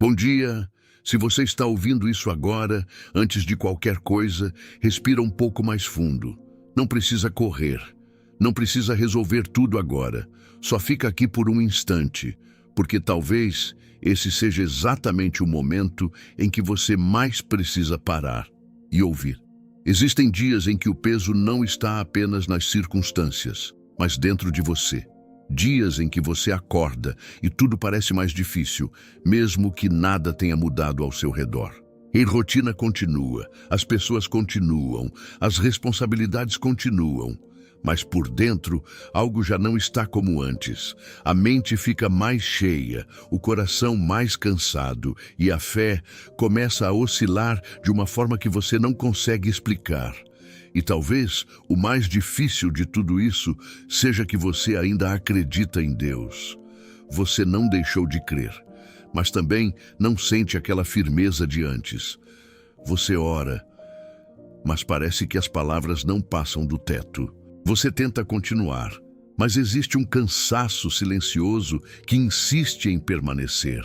Bom dia! Se você está ouvindo isso agora, antes de qualquer coisa, respira um pouco mais fundo. Não precisa correr. Não precisa resolver tudo agora. Só fica aqui por um instante, porque talvez esse seja exatamente o momento em que você mais precisa parar e ouvir. Existem dias em que o peso não está apenas nas circunstâncias, mas dentro de você. Dias em que você acorda e tudo parece mais difícil, mesmo que nada tenha mudado ao seu redor. A rotina continua, as pessoas continuam, as responsabilidades continuam, mas por dentro algo já não está como antes. A mente fica mais cheia, o coração mais cansado e a fé começa a oscilar de uma forma que você não consegue explicar. E talvez o mais difícil de tudo isso seja que você ainda acredita em Deus. Você não deixou de crer, mas também não sente aquela firmeza de antes. Você ora, mas parece que as palavras não passam do teto. Você tenta continuar, mas existe um cansaço silencioso que insiste em permanecer.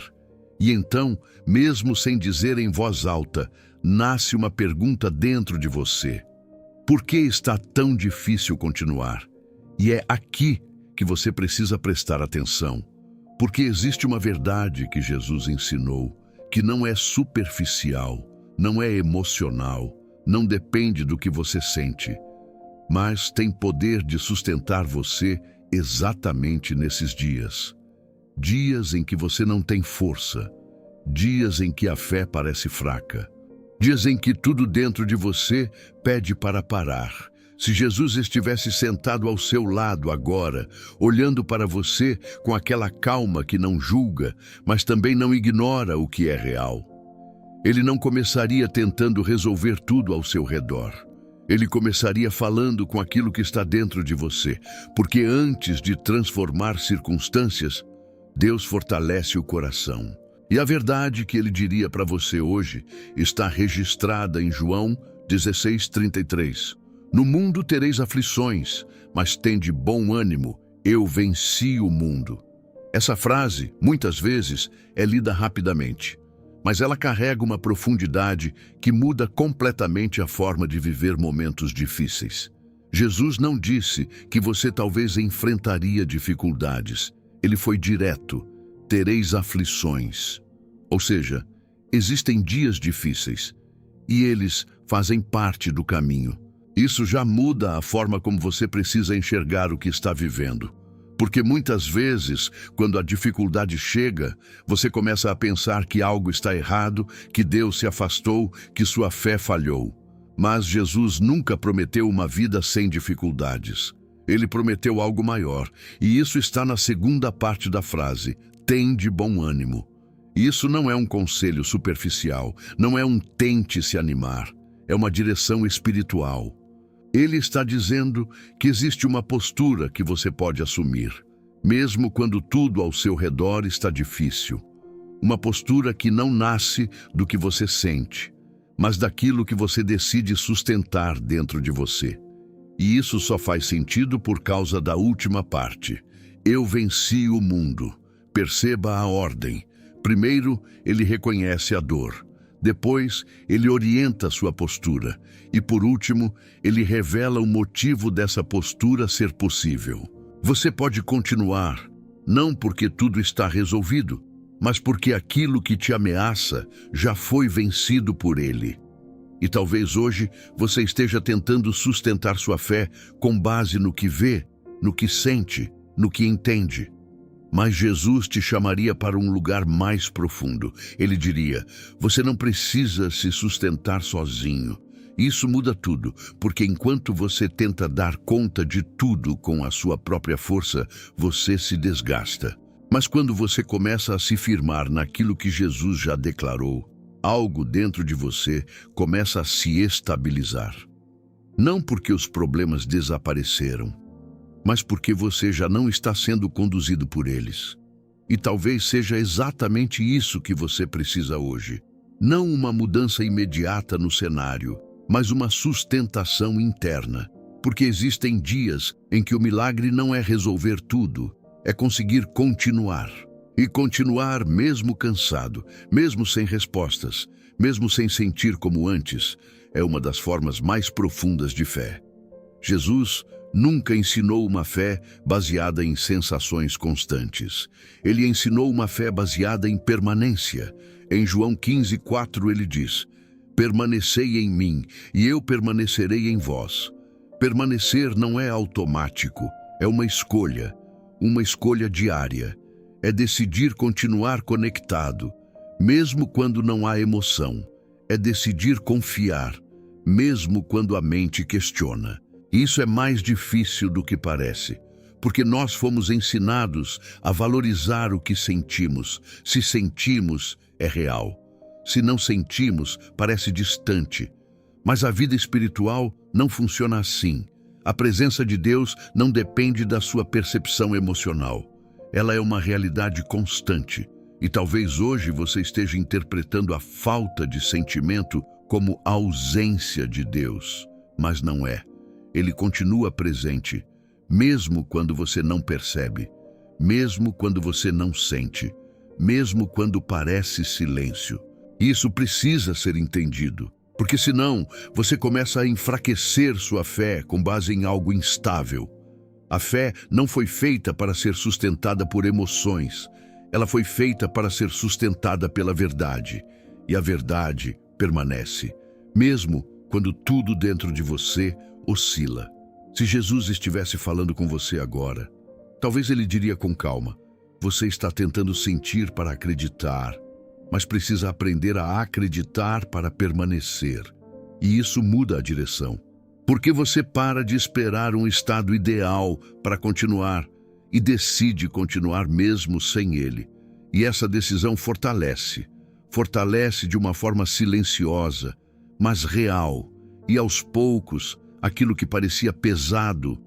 E então, mesmo sem dizer em voz alta, nasce uma pergunta dentro de você. Por que está tão difícil continuar? E é aqui que você precisa prestar atenção. Porque existe uma verdade que Jesus ensinou, que não é superficial, não é emocional, não depende do que você sente, mas tem poder de sustentar você exatamente nesses dias. Dias em que você não tem força, dias em que a fé parece fraca. Dias em que tudo dentro de você pede para parar. Se Jesus estivesse sentado ao seu lado agora, olhando para você com aquela calma que não julga, mas também não ignora o que é real. Ele não começaria tentando resolver tudo ao seu redor. Ele começaria falando com aquilo que está dentro de você, porque antes de transformar circunstâncias, Deus fortalece o coração. E a verdade que ele diria para você hoje está registrada em João 16:33. No mundo tereis aflições, mas tende bom ânimo, eu venci o mundo. Essa frase, muitas vezes, é lida rapidamente, mas ela carrega uma profundidade que muda completamente a forma de viver momentos difíceis. Jesus não disse que você talvez enfrentaria dificuldades. Ele foi direto. Tereis aflições. Ou seja, existem dias difíceis e eles fazem parte do caminho. Isso já muda a forma como você precisa enxergar o que está vivendo. Porque muitas vezes, quando a dificuldade chega, você começa a pensar que algo está errado, que Deus se afastou, que sua fé falhou. Mas Jesus nunca prometeu uma vida sem dificuldades. Ele prometeu algo maior, e isso está na segunda parte da frase. Tende bom ânimo. Isso não é um conselho superficial, não é um tente se animar, é uma direção espiritual. Ele está dizendo que existe uma postura que você pode assumir, mesmo quando tudo ao seu redor está difícil. Uma postura que não nasce do que você sente, mas daquilo que você decide sustentar dentro de você. E isso só faz sentido por causa da última parte. Eu venci o mundo. Perceba a ordem. Primeiro, ele reconhece a dor. Depois, ele orienta sua postura. E por último, ele revela o motivo dessa postura ser possível. Você pode continuar, não porque tudo está resolvido, mas porque aquilo que te ameaça já foi vencido por ele. E talvez hoje você esteja tentando sustentar sua fé com base no que vê, no que sente, no que entende. Mas Jesus te chamaria para um lugar mais profundo. Ele diria, você não precisa se sustentar sozinho. Isso muda tudo, porque enquanto você tenta dar conta de tudo com a sua própria força, você se desgasta. Mas quando você começa a se firmar naquilo que Jesus já declarou, algo dentro de você começa a se estabilizar. Não porque os problemas desapareceram, mas porque você já não está sendo conduzido por eles. E talvez seja exatamente isso que você precisa hoje. Não uma mudança imediata no cenário, mas uma sustentação interna. Porque existem dias em que o milagre não é resolver tudo, é conseguir continuar. E continuar mesmo cansado, mesmo sem respostas, mesmo sem sentir como antes, é uma das formas mais profundas de fé. Jesus nunca ensinou uma fé baseada em sensações constantes. Ele ensinou uma fé baseada em permanência. Em João 15:4 ele diz: "Permanecei em mim, e eu permanecerei em vós." Permanecer não é automático, é uma escolha diária. É decidir continuar conectado, mesmo quando não há emoção. É decidir confiar, mesmo quando a mente questiona. Isso é mais difícil do que parece, porque nós fomos ensinados a valorizar o que sentimos. Se sentimos, é real. Se não sentimos, parece distante. Mas a vida espiritual não funciona assim. A presença de Deus não depende da sua percepção emocional. Ela é uma realidade constante. E talvez hoje você esteja interpretando a falta de sentimento como ausência de Deus. Mas não é. Ele continua presente, mesmo quando você não percebe, mesmo quando você não sente, mesmo quando parece silêncio. Isso precisa ser entendido, porque senão você começa a enfraquecer sua fé com base em algo instável. A fé não foi feita para ser sustentada por emoções. Ela foi feita para ser sustentada pela verdade. E a verdade permanece, mesmo quando tudo dentro de você oscila. Se Jesus estivesse falando com você agora, talvez ele diria com calma: você está tentando sentir para acreditar, mas precisa aprender a acreditar para permanecer. E isso muda a direção. Porque você para de esperar um estado ideal para continuar e decide continuar mesmo sem ele. E essa decisão fortalece de uma forma silenciosa, mas real. E aos poucos, aquilo que parecia pesado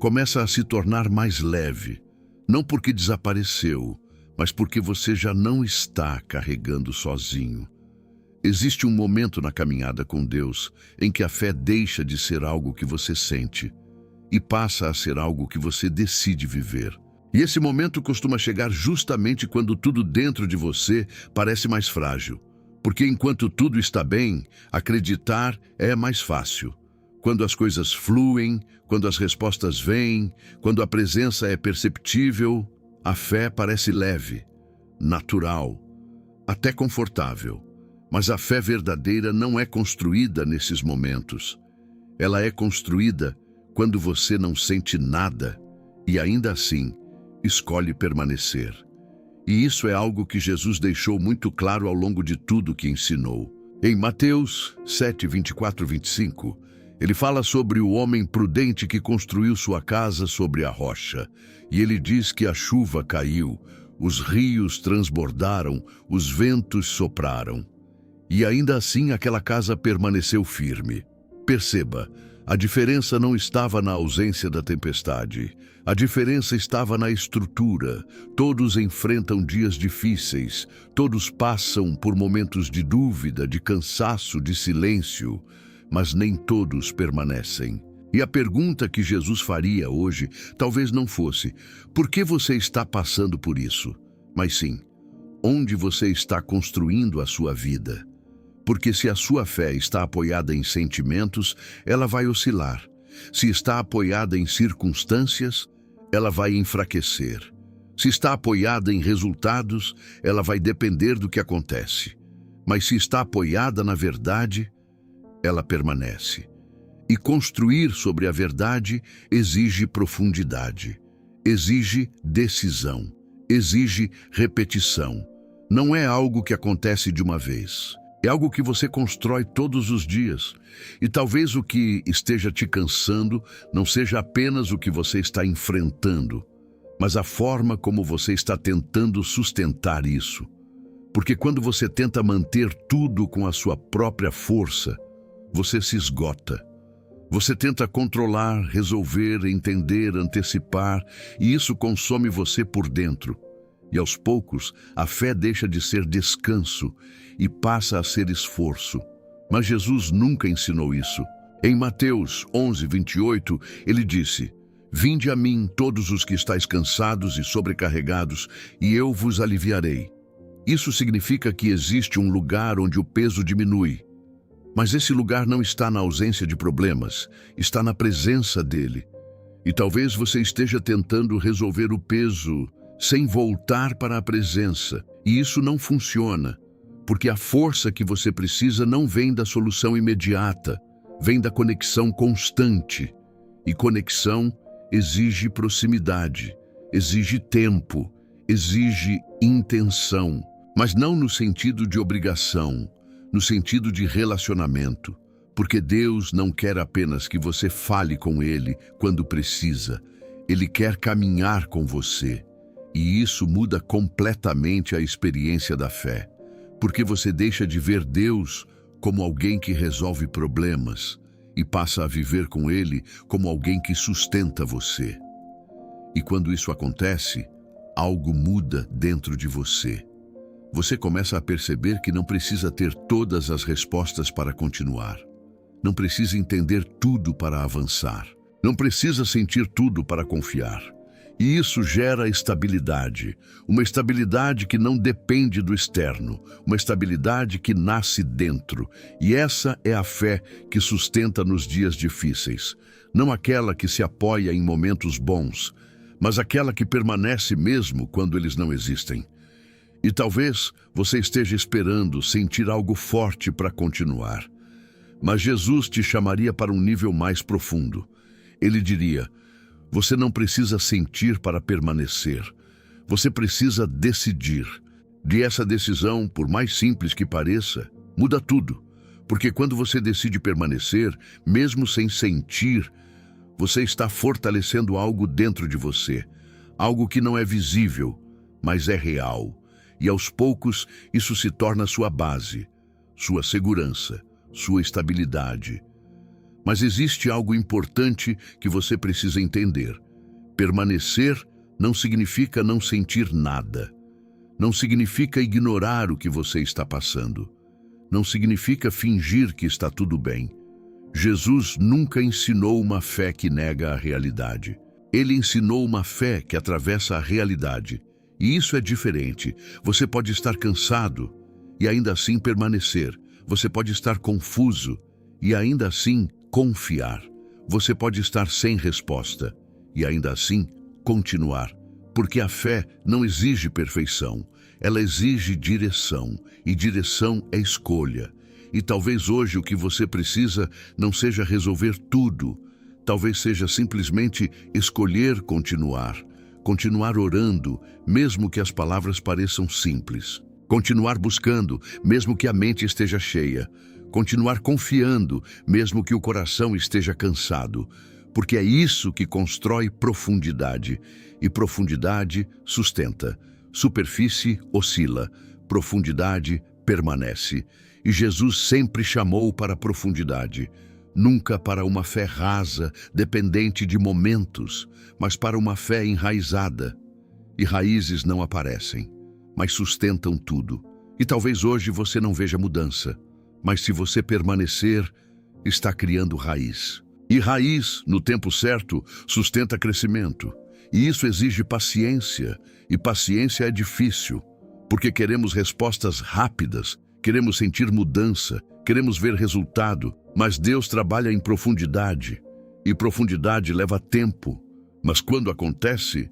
começa a se tornar mais leve. Não porque desapareceu, mas porque você já não está carregando sozinho. Existe um momento na caminhada com Deus em que a fé deixa de ser algo que você sente e passa a ser algo que você decide viver. E esse momento costuma chegar justamente quando tudo dentro de você parece mais frágil. Porque enquanto tudo está bem, acreditar é mais fácil. Quando as coisas fluem, quando as respostas vêm, quando a presença é perceptível, a fé parece leve, natural, até confortável. Mas a fé verdadeira não é construída nesses momentos. Ela é construída quando você não sente nada e ainda assim escolhe permanecer. E isso é algo que Jesus deixou muito claro ao longo de tudo que ensinou. Em Mateus 7, 24 e 25, ele fala sobre o homem prudente que construiu sua casa sobre a rocha. E ele diz que a chuva caiu, os rios transbordaram, os ventos sopraram. E ainda assim aquela casa permaneceu firme. Perceba, a diferença não estava na ausência da tempestade. A diferença estava na estrutura. Todos enfrentam dias difíceis. Todos passam por momentos de dúvida, de cansaço, de silêncio. Mas nem todos permanecem. E a pergunta que Jesus faria hoje talvez não fosse: por que você está passando por isso? Mas sim, onde você está construindo a sua vida? Porque se a sua fé está apoiada em sentimentos, ela vai oscilar. Se está apoiada em circunstâncias, ela vai enfraquecer. Se está apoiada em resultados, ela vai depender do que acontece. Mas se está apoiada na verdade, ela permanece. E construir sobre a verdade exige profundidade, exige decisão, exige repetição. Não é algo que acontece de uma vez. É algo que você constrói todos os dias. E talvez o que esteja te cansando não seja apenas o que você está enfrentando, mas a forma como você está tentando sustentar isso. Porque quando você tenta manter tudo com a sua própria força, você se esgota. Você tenta controlar, resolver, entender, antecipar, e isso consome você por dentro. E aos poucos, a fé deixa de ser descanso e passa a ser esforço. Mas Jesus nunca ensinou isso. Em Mateus 11, 28, ele disse: Vinde a mim, todos os que estáis cansados e sobrecarregados, e eu vos aliviarei. Isso significa que existe um lugar onde o peso diminui. Mas esse lugar não está na ausência de problemas, está na presença dele. E talvez você esteja tentando resolver o peso sem voltar para a presença. E isso não funciona, porque a força que você precisa não vem da solução imediata, vem da conexão constante. E conexão exige proximidade, exige tempo, exige intenção, mas não no sentido de obrigação, no sentido de relacionamento, porque Deus não quer apenas que você fale com Ele quando precisa, Ele quer caminhar com você. E isso muda completamente a experiência da fé, porque você deixa de ver Deus como alguém que resolve problemas e passa a viver com Ele como alguém que sustenta você. E quando isso acontece, algo muda dentro de você. Você começa a perceber que não precisa ter todas as respostas para continuar. Não precisa entender tudo para avançar. Não precisa sentir tudo para confiar. E isso gera estabilidade, uma estabilidade que não depende do externo, uma estabilidade que nasce dentro. E essa é a fé que sustenta nos dias difíceis. Não aquela que se apoia em momentos bons, mas aquela que permanece mesmo quando eles não existem. E talvez você esteja esperando sentir algo forte para continuar. Mas Jesus te chamaria para um nível mais profundo. Ele diria: você não precisa sentir para permanecer. Você precisa decidir. E essa decisão, por mais simples que pareça, muda tudo. Porque quando você decide permanecer, mesmo sem sentir, você está fortalecendo algo dentro de você. Algo que não é visível, mas é real. E aos poucos, isso se torna sua base, sua segurança, sua estabilidade. Mas existe algo importante que você precisa entender. Permanecer não significa não sentir nada. Não significa ignorar o que você está passando. Não significa fingir que está tudo bem. Jesus nunca ensinou uma fé que nega a realidade. Ele ensinou uma fé que atravessa a realidade. E isso é diferente. Você pode estar cansado e ainda assim permanecer. Você pode estar confuso e ainda assim confiar. Você pode estar sem resposta e ainda assim continuar. Porque a fé não exige perfeição, ela exige direção, e direção é escolha. E talvez hoje o que você precisa não seja resolver tudo, talvez seja simplesmente escolher continuar. Continuar orando, mesmo que as palavras pareçam simples. Continuar buscando, mesmo que a mente esteja cheia. Continuar confiando, mesmo que o coração esteja cansado. Porque é isso que constrói profundidade. E profundidade sustenta. Superfície oscila. Profundidade permanece. E Jesus sempre chamou para a profundidade. Nunca para uma fé rasa, dependente de momentos, mas para uma fé enraizada. E raízes não aparecem, mas sustentam tudo. E talvez hoje você não veja mudança, mas se você permanecer, está criando raiz. E raiz, no tempo certo, sustenta crescimento. E isso exige paciência, e paciência é difícil, porque queremos respostas rápidas, queremos sentir mudança, queremos ver resultado, mas Deus trabalha em profundidade, e profundidade leva tempo. Mas quando acontece,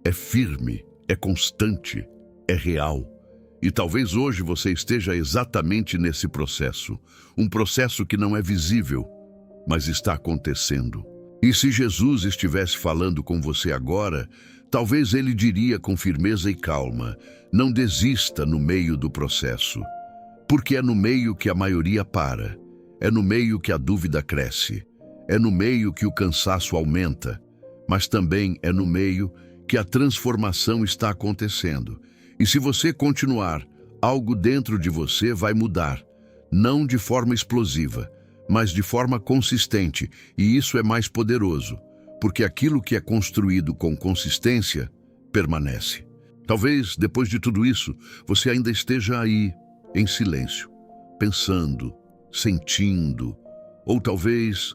é firme, é constante, é real. E talvez hoje você esteja exatamente nesse processo, um processo que não é visível, mas está acontecendo. E se Jesus estivesse falando com você agora, talvez ele diria com firmeza e calma: não desista no meio do processo, porque é no meio que a maioria para, é no meio que a dúvida cresce, é no meio que o cansaço aumenta, mas também é no meio que a transformação está acontecendo. E se você continuar, algo dentro de você vai mudar, não de forma explosiva, mas de forma consistente, e isso é mais poderoso, porque aquilo que é construído com consistência permanece. Talvez, depois de tudo isso, você ainda esteja aí, em silêncio, pensando, sentindo, ou talvez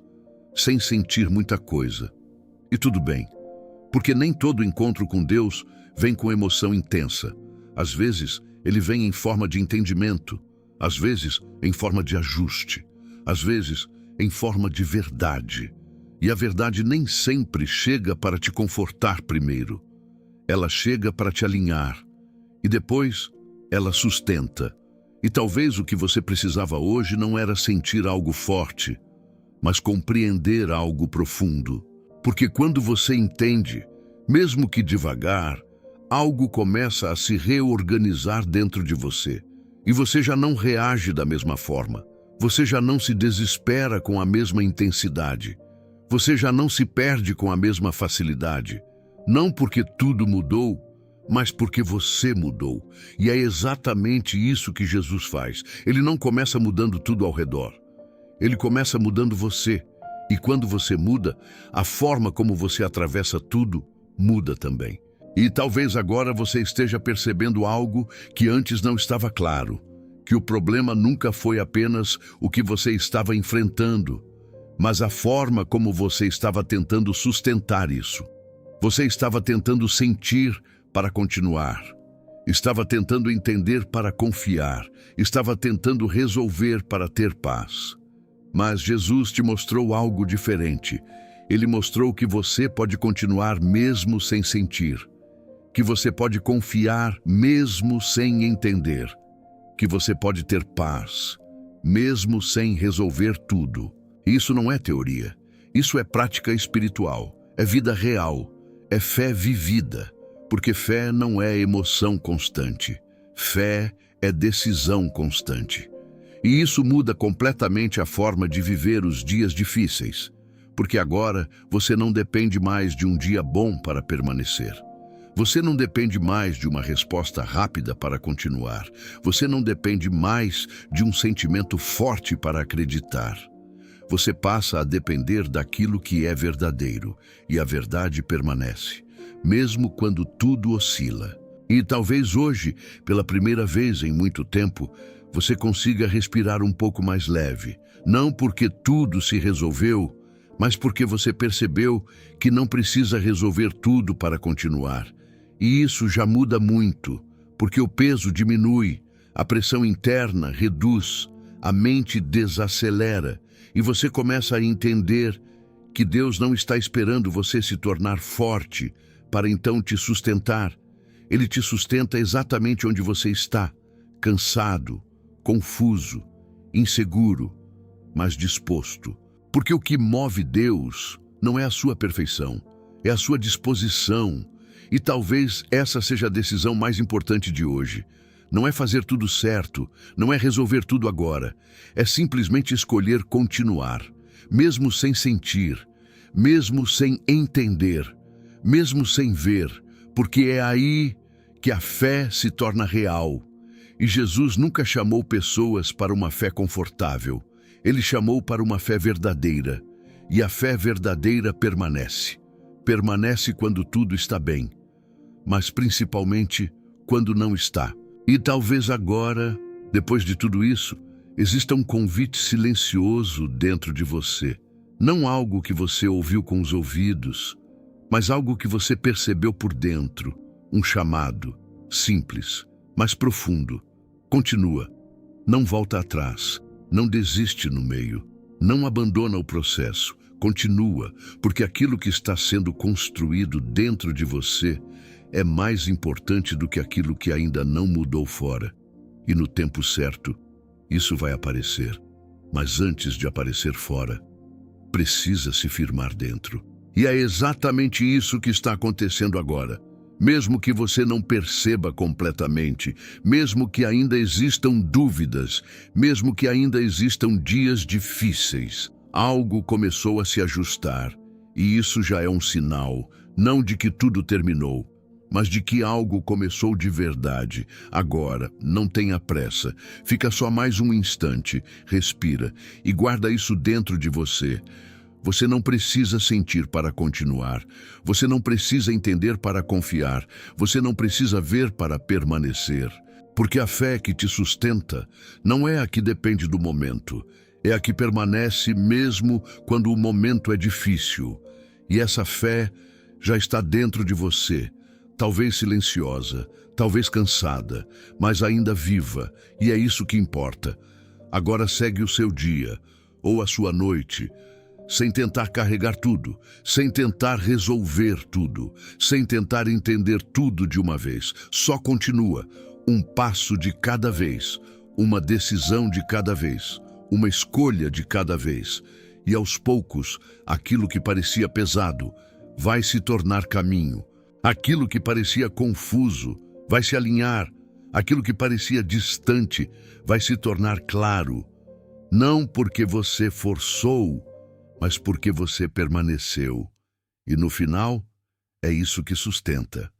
sem sentir muita coisa. E tudo bem, porque nem todo encontro com Deus vem com emoção intensa. Às vezes, ele vem em forma de entendimento, às vezes em forma de ajuste, às vezes em forma de verdade. E a verdade nem sempre chega para te confortar primeiro. Ela chega para te alinhar e depois ela sustenta. E talvez o que você precisava hoje não era sentir algo forte, mas compreender algo profundo. Porque quando você entende, mesmo que devagar, algo começa a se reorganizar dentro de você. E você já não reage da mesma forma. Você já não se desespera com a mesma intensidade. Você já não se perde com a mesma facilidade. Não porque tudo mudou, mas porque você mudou. E é exatamente isso que Jesus faz. Ele não começa mudando tudo ao redor. Ele começa mudando você. E quando você muda, a forma como você atravessa tudo muda também. E talvez agora você esteja percebendo algo que antes não estava claro. Que o problema nunca foi apenas o que você estava enfrentando, mas a forma como você estava tentando sustentar isso. Você estava tentando sentir para continuar. Estava tentando entender para confiar. Estava tentando resolver para ter paz. Mas Jesus te mostrou algo diferente. Ele mostrou que você pode continuar mesmo sem sentir. Que você pode confiar mesmo sem entender. Que você pode ter paz, mesmo sem resolver tudo. Isso não é teoria. Isso é prática espiritual. É vida real. É fé vivida. Porque fé não é emoção constante. Fé é decisão constante. E isso muda completamente a forma de viver os dias difíceis. Porque agora você não depende mais de um dia bom para permanecer. Você não depende mais de uma resposta rápida para continuar. Você não depende mais de um sentimento forte para acreditar. Você passa a depender daquilo que é verdadeiro, e a verdade permanece, mesmo quando tudo oscila. E talvez hoje, pela primeira vez em muito tempo, você consiga respirar um pouco mais leve. Não porque tudo se resolveu, mas porque você percebeu que não precisa resolver tudo para continuar. E isso já muda muito, porque o peso diminui, a pressão interna reduz, a mente desacelera e você começa a entender que Deus não está esperando você se tornar forte para então te sustentar. Ele te sustenta exatamente onde você está, cansado, confuso, inseguro, mas disposto. Porque o que move Deus não é a sua perfeição, é a sua disposição. E talvez essa seja a decisão mais importante de hoje. Não é fazer tudo certo, não é resolver tudo agora. É simplesmente escolher continuar, mesmo sem sentir, mesmo sem entender, mesmo sem ver, porque é aí que a fé se torna real. E Jesus nunca chamou pessoas para uma fé confortável. Ele chamou para uma fé verdadeira. E a fé verdadeira permanece. Permanece quando tudo está bem, mas principalmente quando não está. E talvez agora, depois de tudo isso, exista um convite silencioso dentro de você. Não algo que você ouviu com os ouvidos, mas algo que você percebeu por dentro. Um chamado, simples, mas profundo. Continua. Não volta atrás. Não desiste no meio. Não abandona o processo. Continua, porque aquilo que está sendo construído dentro de você é mais importante do que aquilo que ainda não mudou fora. E no tempo certo, isso vai aparecer. Mas antes de aparecer fora, precisa se firmar dentro. E é exatamente isso que está acontecendo agora. Mesmo que você não perceba completamente, mesmo que ainda existam dúvidas, mesmo que ainda existam dias difíceis, algo começou a se ajustar, e isso já é um sinal, não de que tudo terminou, mas de que algo começou de verdade. Agora, não tenha pressa, fica só mais um instante, respira e guarda isso dentro de você. Você não precisa sentir para continuar, você não precisa entender para confiar, você não precisa ver para permanecer. Porque a fé que te sustenta não é a que depende do momento, é a que permanece mesmo quando o momento é difícil. E essa fé já está dentro de você, talvez silenciosa, talvez cansada, mas ainda viva, e é isso que importa. Agora segue o seu dia, ou a sua noite, sem tentar carregar tudo, sem tentar resolver tudo, sem tentar entender tudo de uma vez. Só continua, um passo de cada vez, uma decisão de cada vez, uma escolha de cada vez. E aos poucos, aquilo que parecia pesado vai se tornar caminho. Aquilo que parecia confuso vai se alinhar. Aquilo que parecia distante vai se tornar claro. Não porque você forçou, mas porque você permaneceu. E no final, é isso que sustenta.